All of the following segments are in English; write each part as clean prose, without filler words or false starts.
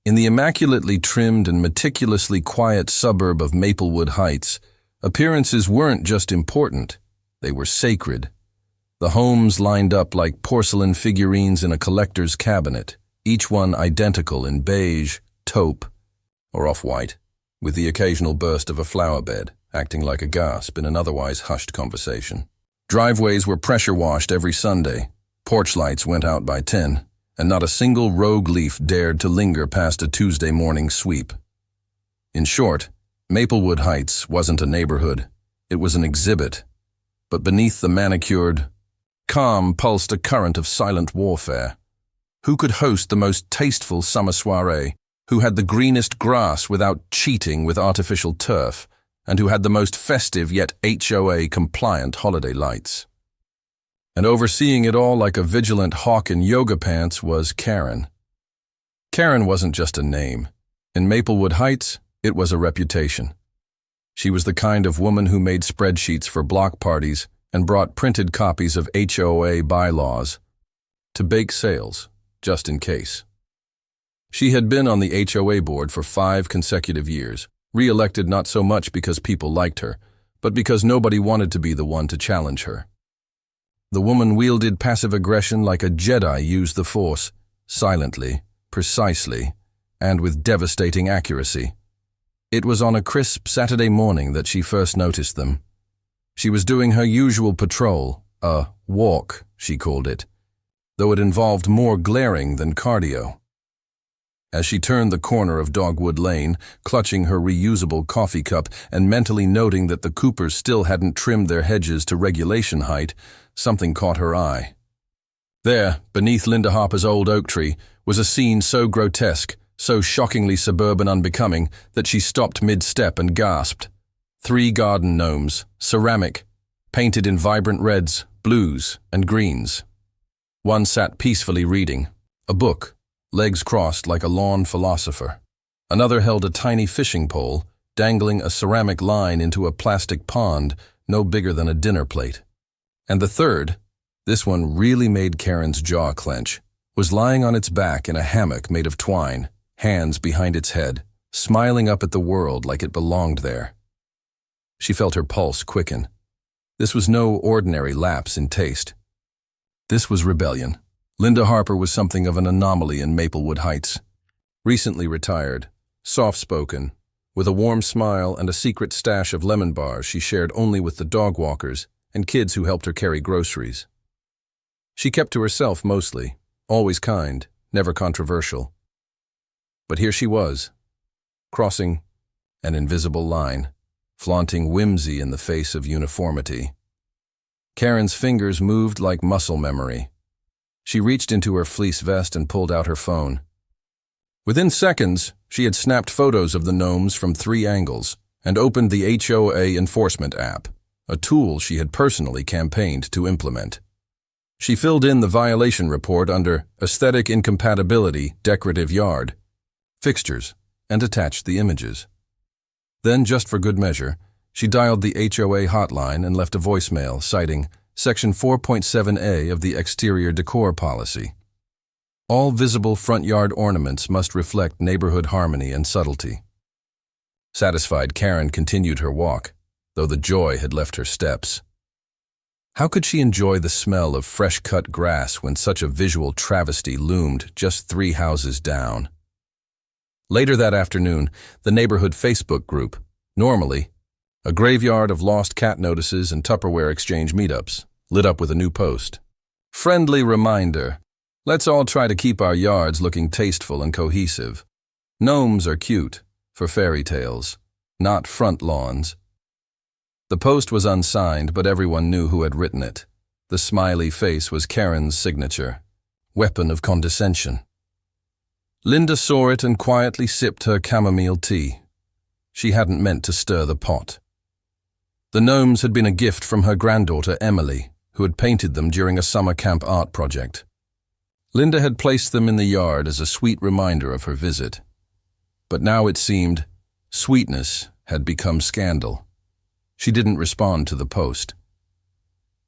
In the immaculately trimmed and meticulously quiet suburb of Maplewood Heights, appearances weren't just important, they were sacred. The homes lined up like porcelain figurines in a collector's cabinet, each one identical in beige, taupe, or off-white, with the occasional burst of a flower bed, acting like a gasp in an otherwise hushed conversation. Driveways were pressure-washed every Sunday, porch lights went out by 10, and not a single rogue leaf dared to linger past a Tuesday morning sweep. In short, Maplewood Heights wasn't a neighborhood, it was an exhibit. But beneath the manicured calm pulsed a current of silent warfare. Who could host the most tasteful summer soiree? Who had the greenest grass without cheating with artificial turf? And who had the most festive yet HOA-compliant holiday lights? And overseeing it all like a vigilant hawk in yoga pants was Karen. Karen wasn't just a name. In Maplewood Heights, it was a reputation. She was the kind of woman who made spreadsheets for block parties and brought printed copies of HOA bylaws to bake sales, just in case. She had been on the HOA board for 5 consecutive years, re-elected not so much because people liked her, but because nobody wanted to be the one to challenge her. The woman wielded passive aggression like a Jedi used the Force, silently, precisely, and with devastating accuracy. It was on a crisp Saturday morning that she first noticed them. She was doing her usual patrol, a walk, she called it, though it involved more glaring than cardio. As she turned the corner of Dogwood Lane, clutching her reusable coffee cup and mentally noting that the Coopers still hadn't trimmed their hedges to regulation height, something caught her eye. There, beneath Linda Harper's old oak tree, was a scene so grotesque, so shockingly suburban unbecoming, that she stopped mid-step and gasped. 3 garden gnomes, ceramic, painted in vibrant reds, blues, and greens. One sat peacefully reading a book, legs crossed like a lawn philosopher. Another held a tiny fishing pole, dangling a ceramic line into a plastic pond no bigger than a dinner plate. And the third, this one really made Karen's jaw clench, was lying on its back in a hammock made of twine, hands behind its head, smiling up at the world like it belonged there. She felt her pulse quicken. This was no ordinary lapse in taste. This was rebellion. Linda Harper was something of an anomaly in Maplewood Heights. Recently retired, soft-spoken, with a warm smile and a secret stash of lemon bars she shared only with the dog walkers and kids who helped her carry groceries. She kept to herself mostly, always kind, never controversial. But here she was, crossing an invisible line, flaunting whimsy in the face of uniformity. Karen's fingers moved like muscle memory. She reached into her fleece vest and pulled out her phone. Within seconds, she had snapped photos of the gnomes from 3 angles and opened the HOA enforcement app, a tool she had personally campaigned to implement. She filled in the violation report under Aesthetic Incompatibility, Decorative Yard, Fixtures, and attached the images. Then, just for good measure, she dialed the HOA hotline and left a voicemail citing Section 4.7a of the Exterior Decor Policy. All visible front yard ornaments must reflect neighborhood harmony and subtlety. Satisfied, Karen continued her walk, though the joy had left her steps. How could she enjoy the smell of fresh-cut grass when such a visual travesty loomed just 3 houses down? Later that afternoon, the neighborhood Facebook group, normally a graveyard of lost cat notices and Tupperware exchange meetups, lit up with a new post. Friendly reminder, let's all try to keep our yards looking tasteful and cohesive. Gnomes are cute, for fairy tales, not front lawns. The post was unsigned, but everyone knew who had written it. The smiley face was Karen's signature, weapon of condescension. Linda saw it and quietly sipped her chamomile tea. She hadn't meant to stir the pot. The gnomes had been a gift from her granddaughter Emily, who had painted them during a summer camp art project. Linda had placed them in the yard as a sweet reminder of her visit. But now it seemed sweetness had become scandal. She didn't respond to the post.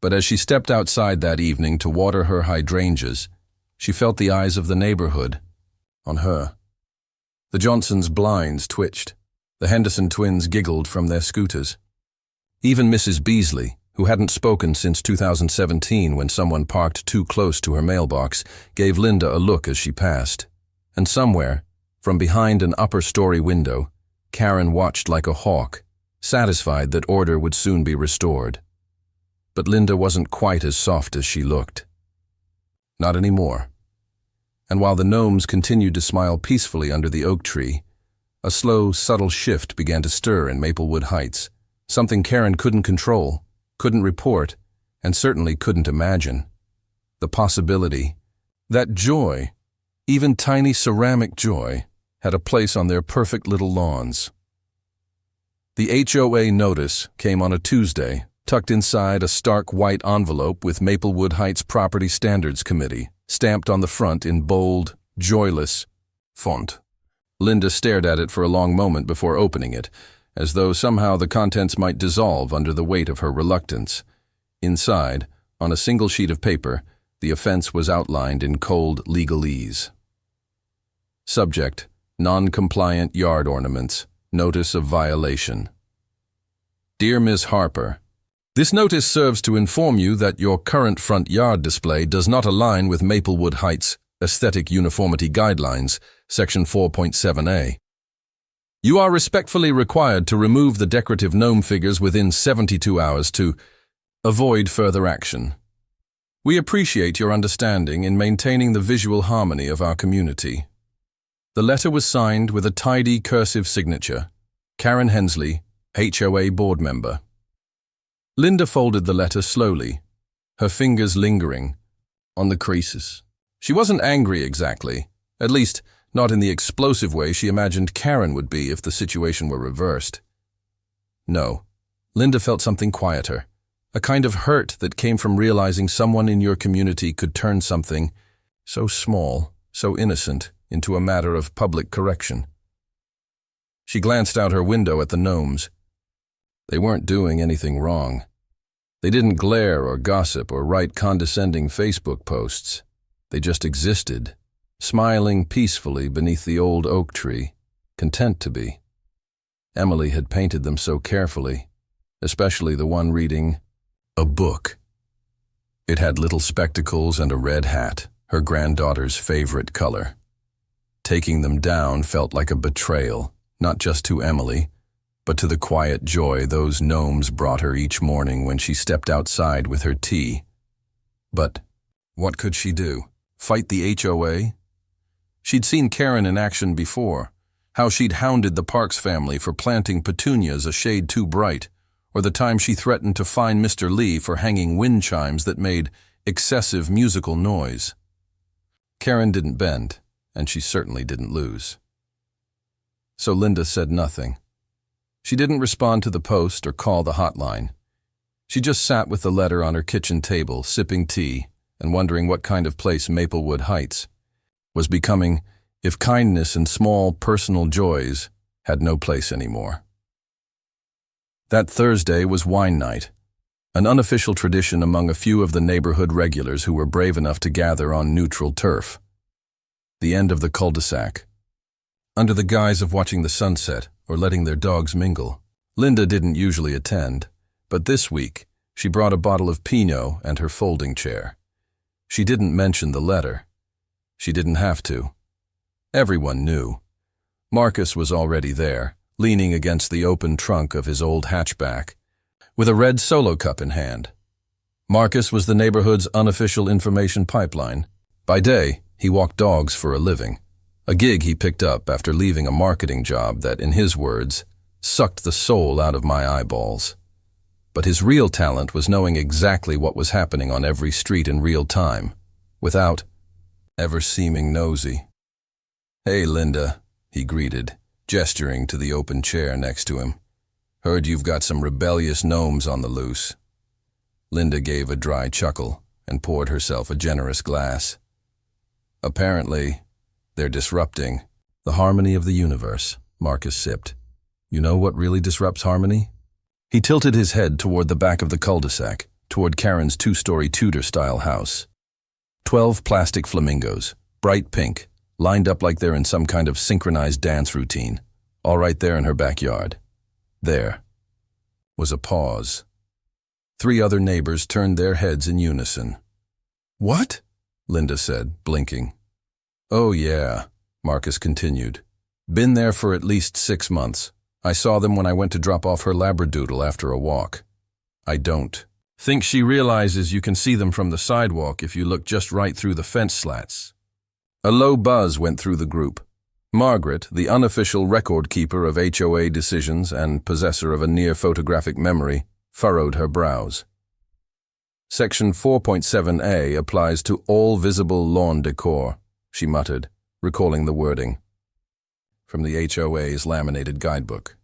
But as she stepped outside that evening to water her hydrangeas, she felt the eyes of the neighborhood on her. The Johnsons' blinds twitched. The Henderson twins giggled from their scooters. Even Mrs. Beasley, who hadn't spoken since 2017 when someone parked too close to her mailbox, gave Linda a look as she passed. And somewhere, from behind an upper-story window, Karen watched like a hawk, satisfied that order would soon be restored. But Linda wasn't quite as soft as she looked. Not anymore. And while the Gnomes continued to smile peacefully under the oak tree, a slow, subtle shift began to stir in Maplewood Heights, something Karen couldn't control, couldn't report, and certainly couldn't imagine. The possibility that joy, even tiny ceramic joy, had a place on their perfect little lawns. The HOA notice came on a Tuesday, tucked inside a stark white envelope with Maplewood Heights Property Standards Committee, stamped on the front in bold, joyless font. Linda stared at it for a long moment before opening it, as though somehow the contents might dissolve under the weight of her reluctance. Inside, on a single sheet of paper, the offense was outlined in cold legalese. Subject: non-compliant yard ornaments. Notice of violation. Dear Ms. Harper, this notice serves to inform you that your current front yard display does not align with Maplewood Heights Aesthetic Uniformity Guidelines, Section 4.7a. You are respectfully required to remove the decorative gnome figures within 72 hours to avoid further action. We appreciate your understanding in maintaining the visual harmony of our community. The letter was signed with a tidy cursive signature, Karen Hensley, HOA board member. Linda folded the letter slowly, her fingers lingering on the creases. She wasn't angry exactly, at least not in the explosive way she imagined Karen would be if the situation were reversed. No, Linda felt something quieter, a kind of hurt that came from realizing someone in your community could turn something so small, so innocent, into a matter of public correction. She glanced out her window at the Gnomes. They weren't doing anything wrong. They didn't glare or gossip or write condescending Facebook posts. They just existed, smiling peacefully beneath the old oak tree, content to be. Emily had painted them so carefully, especially the one reading a book. It had little spectacles and a red hat, her granddaughter's favorite color. Taking them down felt like a betrayal, not just to Emily, but to the quiet joy those gnomes brought her each morning when she stepped outside with her tea. But what could she do? Fight the HOA? She'd seen Karen in action before, how she'd hounded the Parks family for planting petunias a shade too bright, or the time she threatened to fine Mr. Lee for hanging wind chimes that made excessive musical noise. Karen didn't bend, and she certainly didn't lose. So Linda said nothing. She didn't respond to the post or call the hotline. She just sat with the letter on her kitchen table, sipping tea, and wondering what kind of place Maplewood Heights was becoming if kindness and small personal joys had no place anymore. That Thursday was wine night, an unofficial tradition among a few of the neighborhood regulars who were brave enough to gather on neutral turf. The end of the cul-de-sac. Under the guise of watching the sunset or letting their dogs mingle. Linda didn't usually attend, but this week she brought a bottle of Pinot and her folding chair. She didn't mention the letter. She didn't have to. Everyone knew. Marcus was already there, leaning against the open trunk of his old hatchback, with a red Solo cup in hand. Marcus was the neighborhood's unofficial information pipeline. By day, he walked dogs for a living, a gig he picked up after leaving a marketing job that, in his words, sucked the soul out of my eyeballs. But his real talent was knowing exactly what was happening on every street in real time, without ever seeming nosy. "Hey, Linda," he greeted, gesturing to the open chair next to him. "Heard you've got some rebellious gnomes on the loose." Linda gave a dry chuckle and poured herself a generous glass. "Apparently, they're disrupting the harmony of the universe," Marcus sipped. "You know what really disrupts harmony?" He tilted his head toward the back of the cul-de-sac, toward Karen's two-story Tudor-style house. 12 plastic flamingos, bright pink, lined up like they're in some kind of synchronized dance routine, all right there in her backyard. There was a pause. 3 other neighbors turned their heads in unison. "What?" Linda said, blinking. "Oh yeah," Marcus continued. "Been there for at least 6 months. I saw them when I went to drop off her labradoodle after a walk. I don't think she realizes you can see them from the sidewalk if you look just right through the fence slats." A low buzz went through the group. Margaret, the unofficial record keeper of HOA decisions and possessor of a near photographic memory, furrowed her brows. Section 4.7a applies to all visible lawn decor, she muttered, recalling the wording from the HOA's laminated guidebook.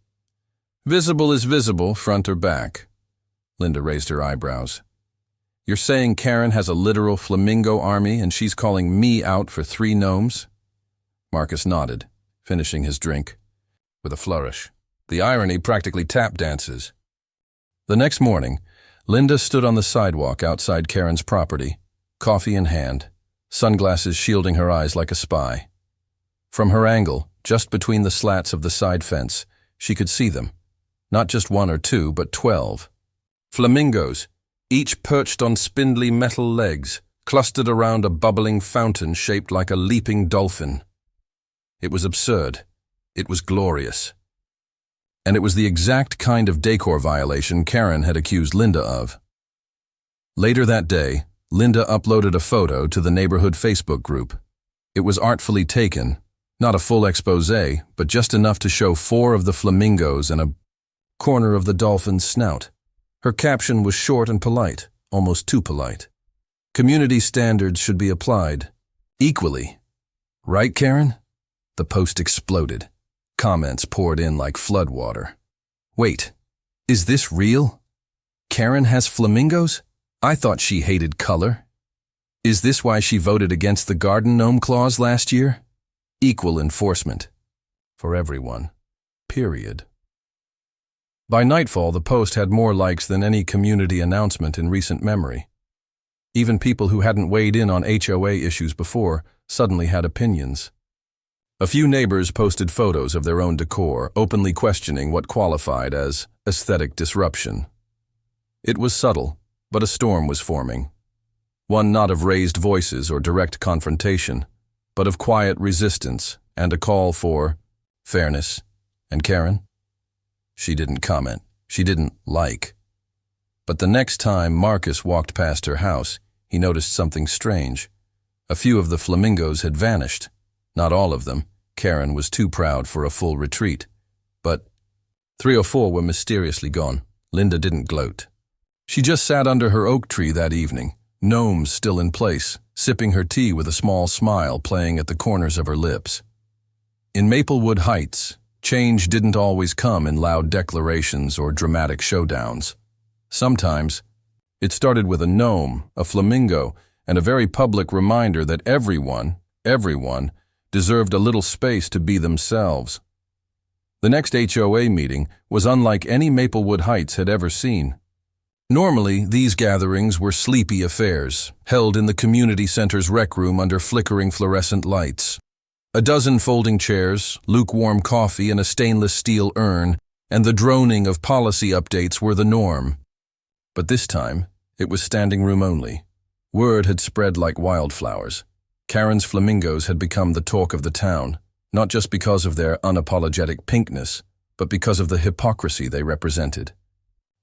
Visible is visible, front or back. Linda raised her eyebrows. You're saying Karen has a literal flamingo army and she's calling me out for 3 gnomes? Marcus nodded, finishing his drink with a flourish. The irony practically tap dances. The next morning, Linda stood on the sidewalk outside Karen's property, coffee in hand, sunglasses shielding her eyes like a spy. From her angle, just between the slats of the side fence, she could see them. Not just 1 or 2, but 12. Flamingos, each perched on spindly metal legs, clustered around a bubbling fountain shaped like a leaping dolphin. It was absurd. It was glorious. And it was the exact kind of decor violation Karen had accused Linda of. Later that day, Linda uploaded a photo to the neighborhood Facebook group. It was artfully taken, not a full exposé, but just enough to show 4 of the flamingos and a corner of the dolphin's snout. Her caption was short and polite, almost too polite. Community standards should be applied equally. Right, Karen? The post exploded. Comments poured in like floodwater. Wait, is this real? Karen has flamingos? I thought she hated color. Is this why she voted against the garden gnome clause last year? Equal enforcement. For everyone. Period. By nightfall, the post had more likes than any community announcement in recent memory. Even people who hadn't weighed in on HOA issues before suddenly had opinions. A few neighbors posted photos of their own decor, openly questioning what qualified as aesthetic disruption. It was subtle, but a storm was forming. One not of raised voices or direct confrontation, but of quiet resistance and a call for fairness. And Karen? She didn't comment. She didn't like. But the next time Marcus walked past her house, he noticed something strange. A few of the flamingos had vanished. Not all of them. Karen was too proud for a full retreat. But 3 or 4 were mysteriously gone. Linda didn't gloat. She just sat under her oak tree that evening, gnomes still in place, sipping her tea with a small smile playing at the corners of her lips. In Maplewood Heights, change didn't always come in loud declarations or dramatic showdowns. Sometimes, it started with a gnome, a flamingo, and a very public reminder that everyone deserved a little space to be themselves. The next HOA meeting was unlike any Maplewood Heights had ever seen. Normally, these gatherings were sleepy affairs, held in the community center's rec room under flickering fluorescent lights. A dozen folding chairs, lukewarm coffee in a stainless steel urn, and the droning of policy updates were the norm. But this time, it was standing room only. Word had spread like wildflowers. Karen's flamingos had become the talk of the town, not just because of their unapologetic pinkness, but because of the hypocrisy they represented.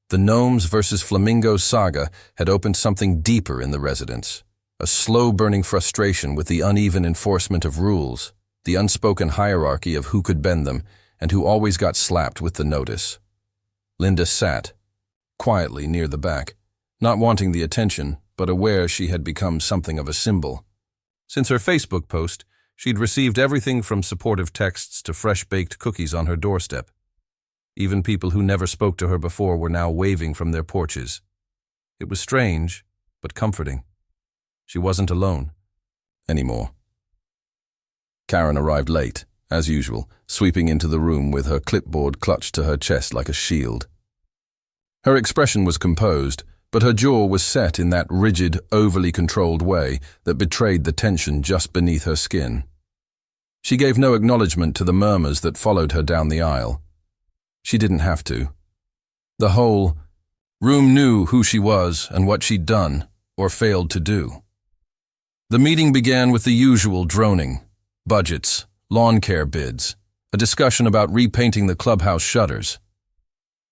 The Gnomes versus Flamingos saga had opened something deeper in the residents, a slow-burning frustration with the uneven enforcement of rules, the unspoken hierarchy of who could bend them and who always got slapped with the notice. Linda sat, quietly near the back, not wanting the attention, but aware she had become something of a symbol. Since her Facebook post, she'd received everything from supportive texts to fresh-baked cookies on her doorstep. Even people who never spoke to her before were now waving from their porches. It was strange, but comforting. She wasn't alone anymore. Karen arrived late, as usual, sweeping into the room with her clipboard clutched to her chest like a shield. Her expression was composed, but her jaw was set in that rigid, overly controlled way that betrayed the tension just beneath her skin. She gave no acknowledgement to the murmurs that followed her down the aisle. She didn't have to. The whole room knew who she was and what she'd done or failed to do. The meeting began with the usual droning: budgets, lawn care bids, a discussion about repainting the clubhouse shutters.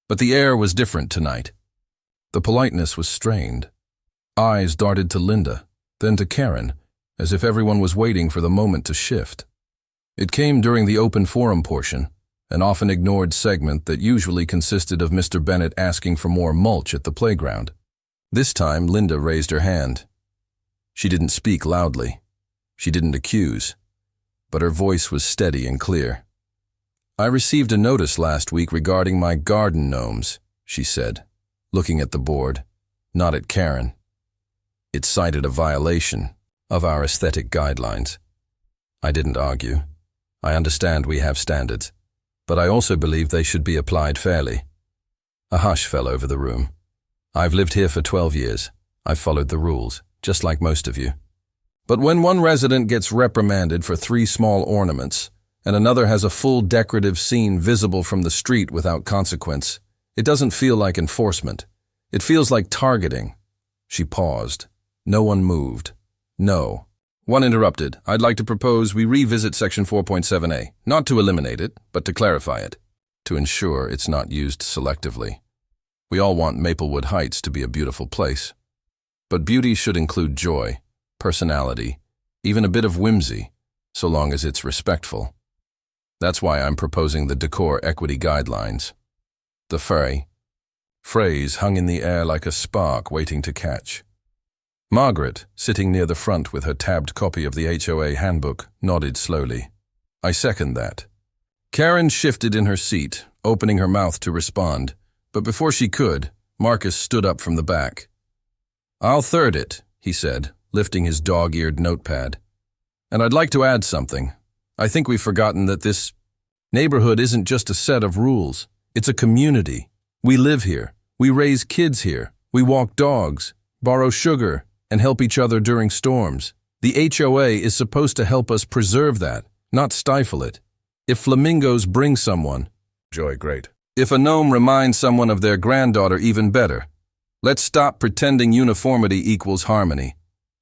But the air was different tonight. The politeness was strained. Eyes darted to Linda, then to Karen, as if everyone was waiting for the moment to shift. It came during the open forum portion, an often ignored segment that usually consisted of Mr. Bennett asking for more mulch at the playground. This time, Linda raised her hand. She didn't speak loudly. She didn't accuse. But her voice was steady and clear. "I received a notice last week regarding my garden gnomes," she said, looking at the board, not at Karen. It cited a violation of our aesthetic guidelines. I didn't argue. I understand we have standards, but I also believe they should be applied fairly. A hush fell over the room. I've lived here for 12 years. I've followed the rules, just like most of you. But when one resident gets reprimanded for 3 small ornaments, and another has a full decorative scene visible from the street without consequence, it doesn't feel like enforcement. It feels like targeting. She paused. No one moved. No. One interrupted. "I'd like to propose we revisit Section 4.7a, not to eliminate it, but to clarify it, to ensure it's not used selectively. We all want Maplewood Heights to be a beautiful place. But beauty should include joy, personality, even a bit of whimsy, so long as it's respectful. That's why I'm proposing the Decor Equity Guidelines." The phrase hung in the air like a spark waiting to catch. Margaret, sitting near the front with her tabbed copy of the HOA handbook, nodded slowly. "I second that." Karen shifted in her seat, opening her mouth to respond, but before she could, Marcus stood up from the back. "I'll third it," he said, lifting his dog-eared notepad. "And I'd like to add something. I think we've forgotten that this neighborhood isn't just a set of rules. It's a community. We live here. We raise kids here. We walk dogs, borrow sugar, and help each other during storms. The HOA is supposed to help us preserve that, not stifle it. If flamingos bring someone, joy, great. If a gnome reminds someone of their granddaughter, even better. Let's stop pretending uniformity equals harmony."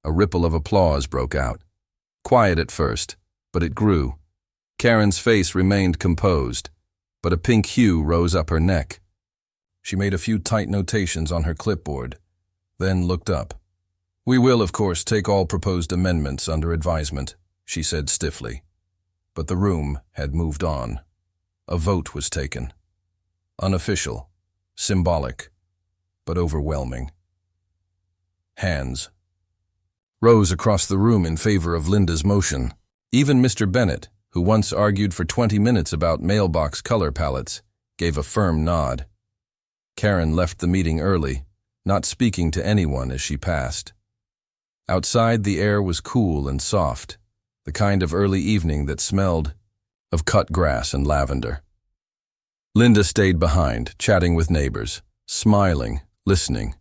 A ripple of applause broke out. Quiet at first, but it grew. Karen's face remained composed, but a pink hue rose up her neck. She made a few tight notations on her clipboard, then looked up. "We will, of course, take all proposed amendments under advisement," she said stiffly. But the room had moved on. A vote was taken. Unofficial, symbolic, but overwhelming. Hands rose across the room in favor of Linda's motion. Even Mr. Bennett, who once argued for 20 minutes about mailbox color palettes, gave a firm nod. Karen left the meeting early, not speaking to anyone as she passed. Outside, the air was cool and soft, the kind of early evening that smelled of cut grass and lavender. Linda stayed behind, chatting with neighbors, smiling, listening.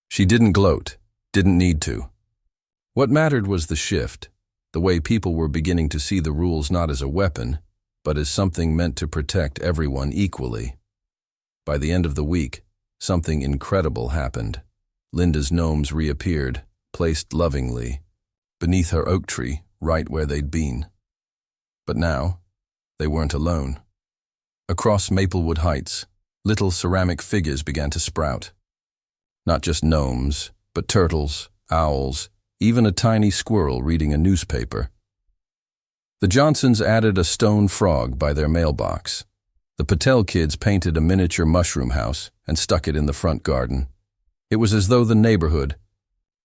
She didn't gloat, didn't need to. What mattered was the shift, the way people were beginning to see the rules not as a weapon, but as something meant to protect everyone equally. By the end of the week, something incredible happened. Linda's gnomes reappeared, placed lovingly, beneath her oak tree, right where they'd been. But now, they weren't alone. Across Maplewood Heights, little ceramic figures began to sprout. Not just gnomes, but turtles, owls, even a tiny squirrel reading a newspaper. The Johnsons added a stone frog by their mailbox. The Patel kids painted a miniature mushroom house and stuck it in the front garden. It was as though the neighborhood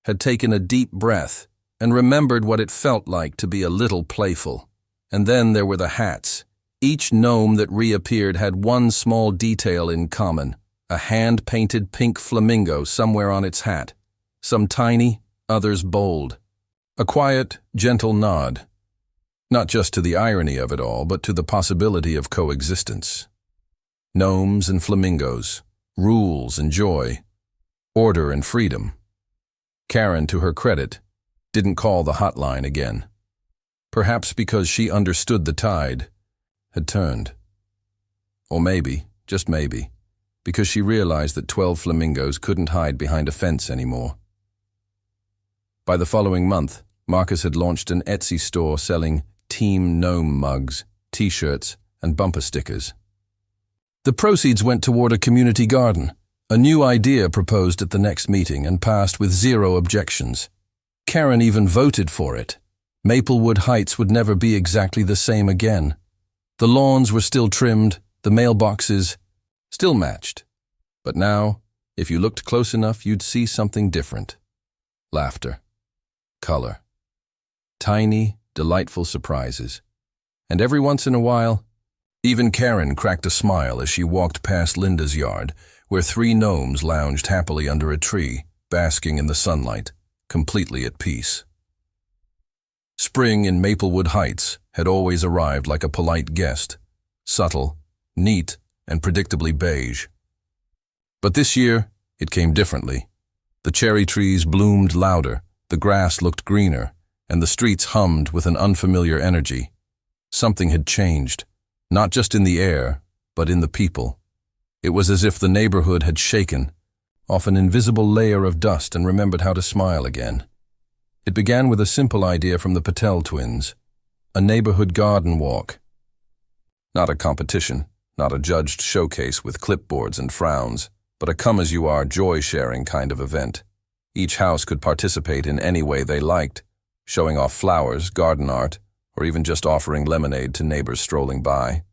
had taken a deep breath and remembered what it felt like to be a little playful. And then there were the hats. Each gnome that reappeared had one small detail in common, a hand-painted pink flamingo somewhere on its hat, some tiny, others bold. A quiet, gentle nod, not just to the irony of it all, but to the possibility of coexistence. Gnomes and flamingos, rules and joy, order and freedom. Karen, to her credit, didn't call the hotline again. perhaps because she understood the tide had turned. Or maybe, just maybe, because she realized that 12 flamingos couldn't hide behind a fence anymore. By the following month, Marcus had launched an Etsy store selling Team Gnome mugs, t-shirts, and bumper stickers. The proceeds went toward a community garden, a new idea proposed at the next meeting and passed with 0 objections. Karen even voted for it. Maplewood Heights would never be exactly the same again. The lawns were still trimmed, the mailboxes still matched. But now, if you looked close enough, you'd see something different. Laughter. Color. Tiny, delightful surprises. And every once in a while, even Karen cracked a smile as she walked past Linda's yard, where 3 gnomes lounged happily under a tree, basking in the sunlight, completely at peace. Spring in Maplewood Heights had always arrived like a polite guest, subtle, neat, and predictably beige. But this year, it came differently. The cherry trees bloomed louder, the grass looked greener, and the streets hummed with an unfamiliar energy. Something had changed, not just in the air, but in the people. It was as if the neighborhood had shaken off an invisible layer of dust and remembered how to smile again. It began with a simple idea from the Patel twins, a neighborhood garden walk. Not a competition, not a judged showcase with clipboards and frowns, but a come-as-you-are, joy-sharing kind of event. Each house could participate in any way they liked, showing off flowers, garden art, or even just offering lemonade to neighbors strolling by.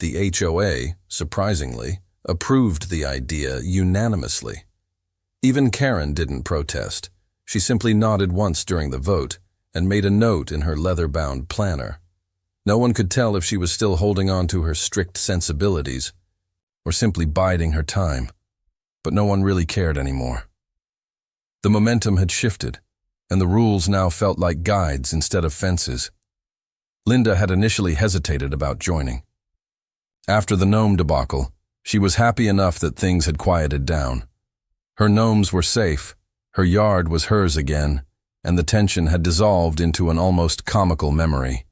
The HOA, surprisingly, approved the idea unanimously. Even Karen didn't protest. She simply nodded once during the vote and made a note in her leather-bound planner. No one could tell if she was still holding on to her strict sensibilities or simply biding her time, but no one really cared anymore. The momentum had shifted, and the rules now felt like guides instead of fences. Linda had initially hesitated about joining. After the gnome debacle, she was happy enough that things had quieted down. Her gnomes were safe, her yard was hers again, and the tension had dissolved into an almost comical memory.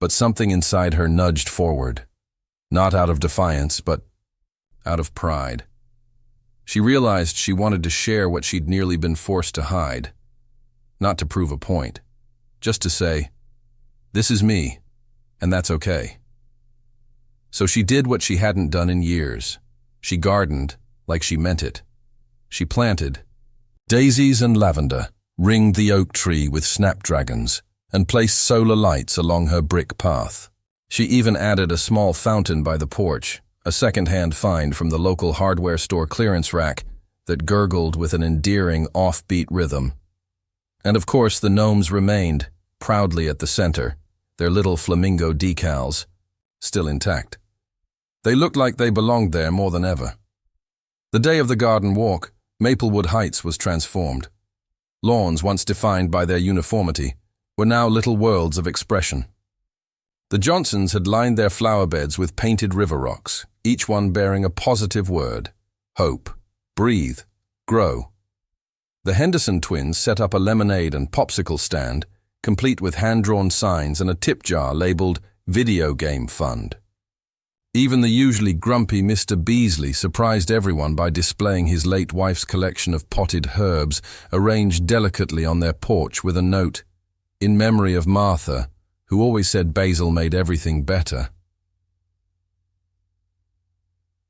But something inside her nudged forward, not out of defiance, but out of pride. She realized she wanted to share what she'd nearly been forced to hide. Not to prove a point, just to say, this is me, and that's okay. So she did what she hadn't done in years. She gardened like she meant it. She planted daisies and lavender, ringed the oak tree with snapdragons, and placed solar lights along her brick path. She even added a small fountain by the porch, a second-hand find from the local hardware store clearance rack that gurgled with an endearing offbeat rhythm. And of course the gnomes remained, proudly at the center, their little flamingo decals, still intact. They looked like they belonged there more than ever. The day of the garden walk, Maplewood Heights was transformed. Lawns, once defined by their uniformity, were now little worlds of expression. The Johnsons had lined their flower beds with painted river rocks, each one bearing a positive word: hope, breathe, grow. The Henderson twins set up a lemonade and popsicle stand, complete with hand-drawn signs and a tip jar labeled Video Game Fund. Even the usually grumpy Mr. Beasley surprised everyone by displaying his late wife's collection of potted herbs arranged delicately on their porch with a note, "In memory of Martha, who always said basil made everything better."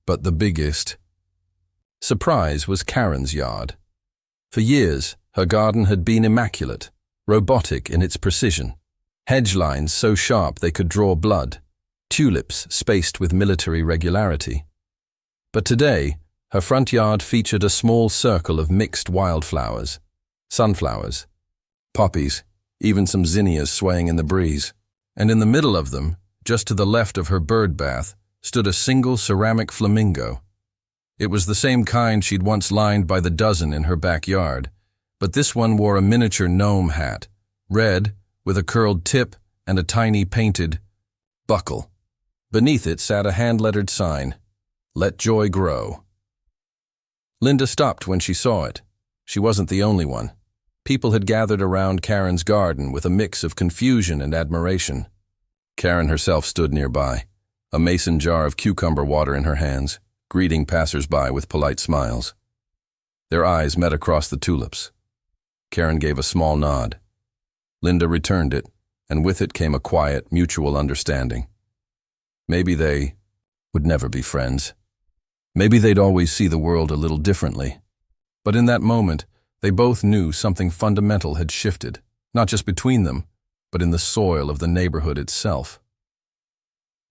But the biggest surprise was Karen's yard. For years, her garden had been immaculate, robotic in its precision. Hedge lines so sharp they could draw blood, tulips spaced with military regularity. But today, her front yard featured a small circle of mixed wildflowers, sunflowers, poppies, even some zinnias swaying in the breeze. And in the middle of them, just to the left of her bird bath, stood a single ceramic flamingo. It was the same kind she'd once lined by the dozen in her backyard, but this one wore a miniature gnome hat, red, with a curled tip and a tiny painted buckle. Beneath it sat a hand-lettered sign, "Let Joy Grow." Linda stopped when she saw it. She wasn't the only one. People had gathered around Karen's garden with a mix of confusion and admiration. Karen herself stood nearby, a mason jar of cucumber water in her hands, greeting passers-by with polite smiles. Their eyes met across the tulips. Karen gave a small nod. Linda returned it, and with it came a quiet, mutual understanding. Maybe they would never be friends. Maybe they'd always see the world a little differently. But in that moment, they both knew something fundamental had shifted, not just between them, but in the soil of the neighborhood itself.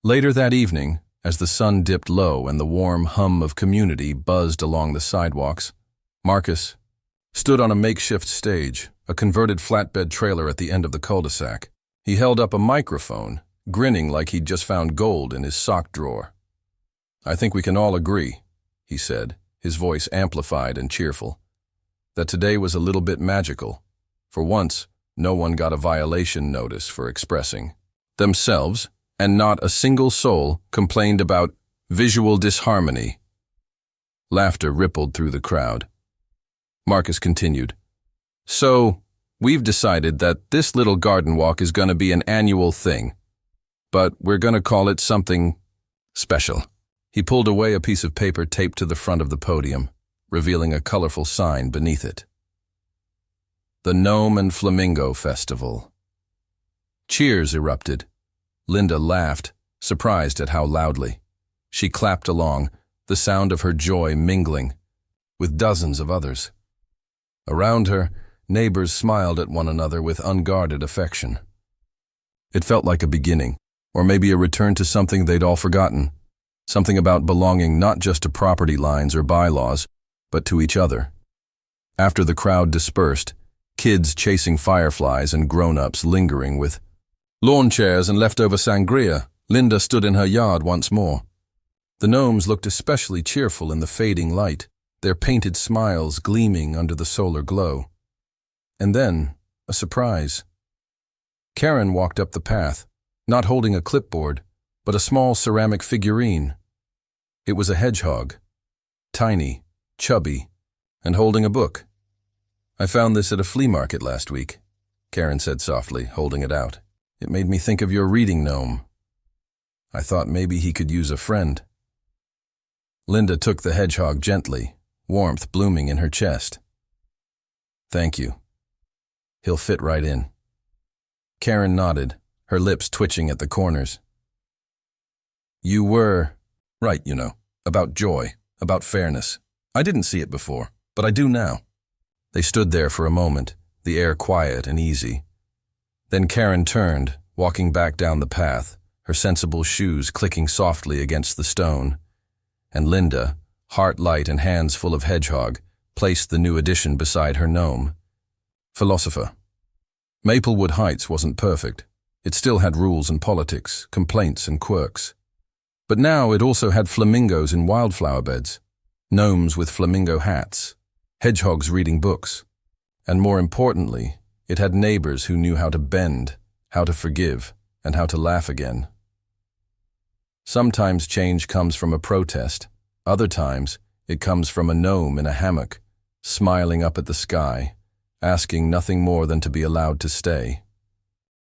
Later that evening, as the sun dipped low and the warm hum of community buzzed along the sidewalks, Marcus stood on a makeshift stage, a converted flatbed trailer at the end of the cul-de-sac. He held up a microphone, grinning like he'd just found gold in his sock drawer. "I think we can all agree," he said, his voice amplified and cheerful, "that today was a little bit magical. For once, no one got a violation notice for expressing themselves, and not a single soul complained about visual disharmony." Laughter rippled through the crowd. Marcus continued, "So, we've decided that this little garden walk is going to be an annual thing, but we're going to call it something special." He pulled away a piece of paper taped to the front of the podium, revealing a colorful sign beneath it. "The Gnome and Flamingo Festival." Cheers erupted. Linda laughed, surprised at how loudly. She clapped along, the sound of her joy mingling with dozens of others. Around her, neighbors smiled at one another with unguarded affection. It felt like a beginning, or maybe a return to something they'd all forgotten, something about belonging not just to property lines or bylaws, but to each other. After the crowd dispersed, kids chasing fireflies and grown-ups lingering with lawn chairs and leftover sangria, Linda stood in her yard once more. The gnomes looked especially cheerful in the fading light, their painted smiles gleaming under the solar glow. And then, a surprise. Karen walked up the path, not holding a clipboard, but a small ceramic figurine. It was a hedgehog, tiny, chubby, and holding a book. "I found this at a flea market last week," Karen said softly, holding it out. "It made me think of your reading gnome. I thought maybe he could use a friend." Linda took the hedgehog gently, warmth blooming in her chest. "Thank you. He'll fit right in." Karen nodded, her lips twitching at the corners. "You were right, about joy, about fairness. I didn't see it before, but I do now." They stood there for a moment, the air quiet and easy. Then Karen turned, walking back down the path, her sensible shoes clicking softly against the stone. And Linda, heart light and hands full of hedgehog, placed the new addition beside her gnome. Philosopher. Maplewood Heights wasn't perfect. It still had rules and politics, complaints and quirks. But now it also had flamingos in wildflower beds, gnomes with flamingo hats, hedgehogs reading books, and more importantly, it had neighbors who knew how to bend, how to forgive, and how to laugh again. Sometimes change comes from a protest. Other times, it comes from a gnome in a hammock, smiling up at the sky, asking nothing more than to be allowed to stay.